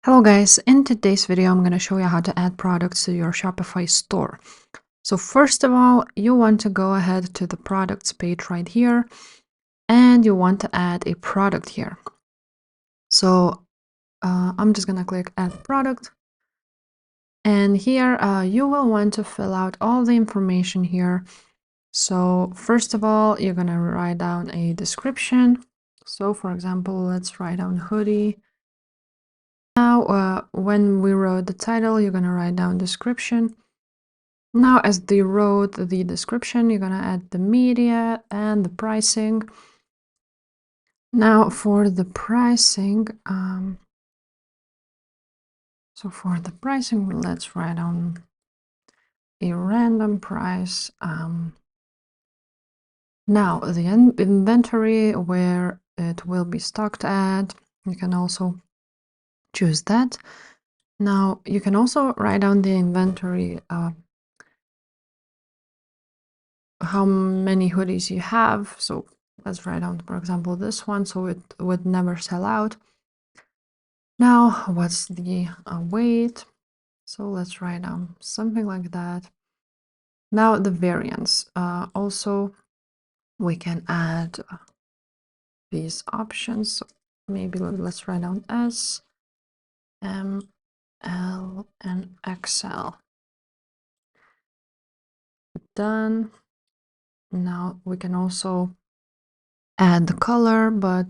Hello guys, in today's video I'm going to show you how to add products to your Shopify store. So first of all, you want to go ahead to the products page right here and you want to add a product here. So I'm just going to click add product, and here you will want to fill out all the information here. So first of all, you're going to write down a description. So for example, let's write down hoodie. Now, when we wrote the title, you're going to write down description. Now, as they wrote the description, you're going to add the media and the pricing. Now, for the pricing, let's write down a random price. Now, the inventory where it will be stocked at, you can also choose that. Now, you can also write down the inventory, how many hoodies you have. So let's write down, for example, this one, so it would never sell out. Now, what's the weight? So let's write down something like that. Now, the variants. Also, we can add these options. So maybe let's write down S, M, L, and XL. Done. Now we can also add the color, but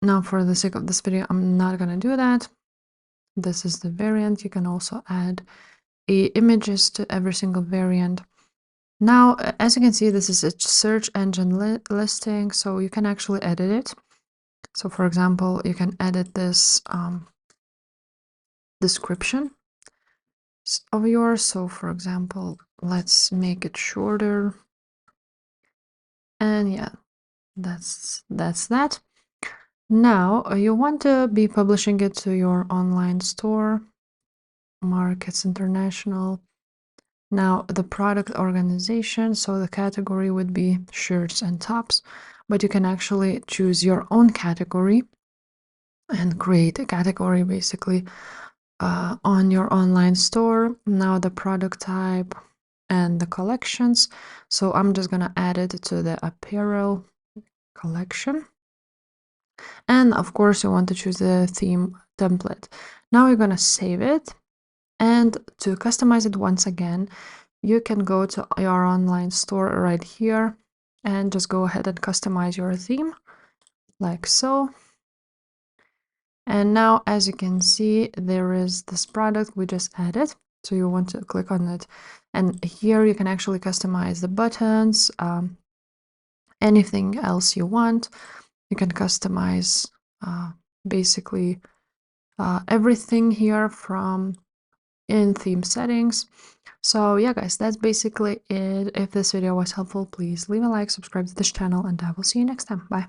now for the sake of this video, I'm not gonna do that. This is the variant. You can also add images to every single variant. Now, as you can see, this is a search engine listing, so you can actually edit it. So for example, you can edit this description of yours. So for example, let's make it shorter. And yeah, that's that. Now, you want to be publishing it to your online store, Markets International. Now, the product organization, so the category would be shirts and tops, but you can actually choose your own category and create a category basically on your online store. Now, the product type and the collections. So I'm just going to add it to the apparel collection. And of course, you want to choose the theme template. Now you're going to save it. And to customize it once again, you can go to your online store right here and just go ahead and customize your theme like so. And now, as you can see, there is this product we just added. So you want to click on it. And here you can actually customize the buttons, anything else you want. You can customize basically everything here from in theme settings. So yeah guys, that's basically it. If this video was helpful, please leave a like, subscribe to this channel, and I will see you next time. Bye.